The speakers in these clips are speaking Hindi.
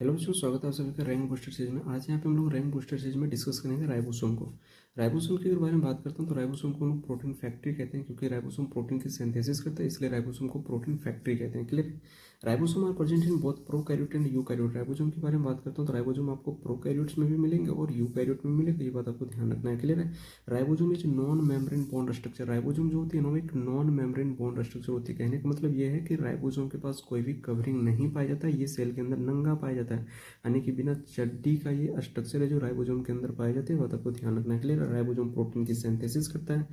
हेलो बच्चों, स्वागत है आप सभी का रैंक बूस्टर सीरीज में। आज यहाँ पे हम लोग रैंक बूस्टर सीरीज में डिस्कस करेंगे राइबोसोम को। राइबोसोम के बारे में बात करता हूँ तो राइबोसोम को हम लोग प्रोटीन फैक्ट्री कहते हैं, क्योंकि राइबोसोम प्रोटीन की सिंथेसिस करता है, इसलिए राइबोसोम को प्रोटीन फैक्ट्री कहते हैं। Clear. Ribosome are present in both prokaryote and eukaryote. Ribosome के बारे में बात करता हूँ तो राइबोसोम आपको प्रोकैरियोट्स में भी मिलेंगे और यूकैरियोट में मिलेंगे, ये बात आपको ध्यान रखना है। क्लियर है। Ribosome is non membrane bond structure. Ribosome जो होती है ना, एक नॉन मेम्ब्रेन बॉन्ड स्ट्रक्चर होती है। कहने का मतलब ये है कि राइबोसोम के पास कोई भी कवरिंग नहीं पाया जाता है, ये सेल के अंदर नंगा पाया जाता है, यानी कि बिना चड्डी का ये स्ट्रक्चर है जो राइबोसोम के अंदर पाए जाते हैं। बात आपको ध्यान रखना है। क्लियर। राइबोसोम प्रोटीन की सिंथेसिस करता है।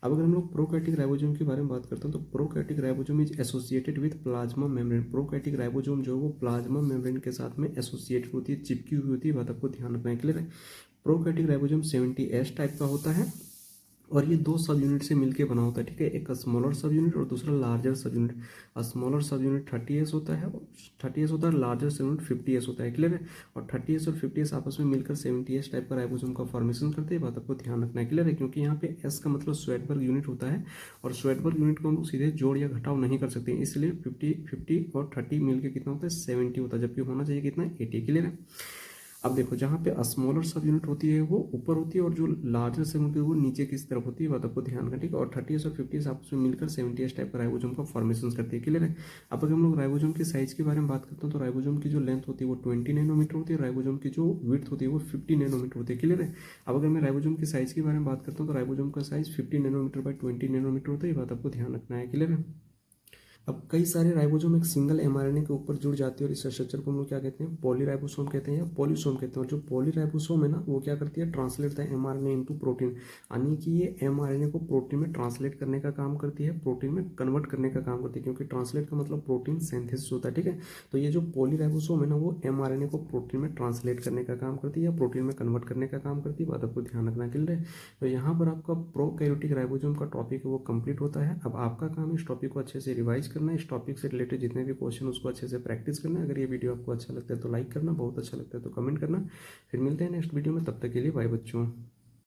अब अगर हम लोग प्रोकैरियोटिक राइबोसोम के बारे में बात करते हैं तो prokaryotic ribosome is associated with plasma membrane. Prokaryotic ribosome जो है वो प्लाज्मा मेम्ब्रेन के साथ में एसोसिएटेड होती है, चिपकी हुई होती है। बात आपको ध्यान रखना है। क्लियर है। प्रोकैरियोटिक राइबोसोम 70S टाइप का होता है और ये दो सब यूनिट से मिलकर बना होता है। ठीक है, एक स्मॉलर सब यूनिट और दूसरा लार्जर सब यूनिट। स्मॉलर सब यूनिट 30S होता है, 30S होता है, लार्जर सब यूनिट 50S होता है। क्लियर है। और 30S और 50S आपस में मिलकर 70S टाइप का राइबोसोम का फॉर्मेशन करते हैं। बात आपको ध्यान रखना है। क्लियर है, क्योंकि यहाँ पे S का मतलब स्वेटबर्ग यूनिट होता है और स्वेटबर्ग यूनिट को हम लोग सीधे जोड़ या घटाव नहीं कर सकते, इसलिए 50 और 30 मिलकर कितना होता है, 70 होता है, जबकि होना चाहिए कितना, 80। क्लियर है। अब देखो, जहाँ पे स्मॉलर सब यूनिट होती है वो ऊपर होती है और जो लार्जर सब यूनिट है वो नीचे की तरफ होती है। बात आपको ध्यान रखना। ठीक है। और 30S और 50S आपस में मिलकर 70S टाइप का राइबोसोम का फॉर्मेशन करती है। क्लियर है। अब अगर हम लोग राइबोसोम की साइज के बारे में बात करते हैं तो राइबोसोम की जो लेंथ होती है वो 20 नैनोमीटर होती है, राइबोसोम की जो विड्थ होती है वो 50 नैनोमीटर होती है। क्लियर है। अब अगर मैं राइबोसोम की साइज के बारे में बात करता हूँ तो राइबोसोम का साइज 50 नैनोमीटर बाई 20 नैनोमीटर होता है। ये बात आपको ध्यान रखना है। क्लियर है। अब कई सारे राइबोसोम एक सिंगल एमआरएनए के ऊपर जुड़ जाती है और इस स्ट्रक्चर को हम लोग क्या कहते हैं, पॉलीराइबोसोम कहते हैं या पॉलीसोम कहते हैं। और जो पॉलीराइबोसोम है ना, वो क्या करती है, translate the mRNA into protein, यानी कि ये एमआरएनए को प्रोटीन में ट्रांसलेट करने का काम करती है, प्रोटीन में कन्वर्ट करने का काम करती है, क्योंकि ट्रांसलेट का मतलब प्रोटीन सिंथेसिस होता है। ठीक है। तो ये जो पॉलीराइबोसोम है ना, वो एमआरएनए को प्रोटीन में ट्रांसलेट करने का काम करती है या प्रोटीन में कन्वर्ट करने का काम करती है। बात आपको ध्यान रखना है। क्लियर है। तो यहाँ पर आपका प्रोकैरियोटिक राइबोसोम का टॉपिक है वो कंप्लीट होता है। अब आपका काम इस टॉपिक को अच्छे से रिवाइज करना है, इस टॉपिक से रिलेटेड जितने भी क्वेश्चन उसको अच्छे से प्रैक्टिस करना है। अगर ये वीडियो आपको अच्छा लगता है तो लाइक करना, बहुत अच्छा लगता है तो कमेंट करना। फिर मिलते हैं नेक्स्ट वीडियो में, तब तक के लिए बाय बच्चों।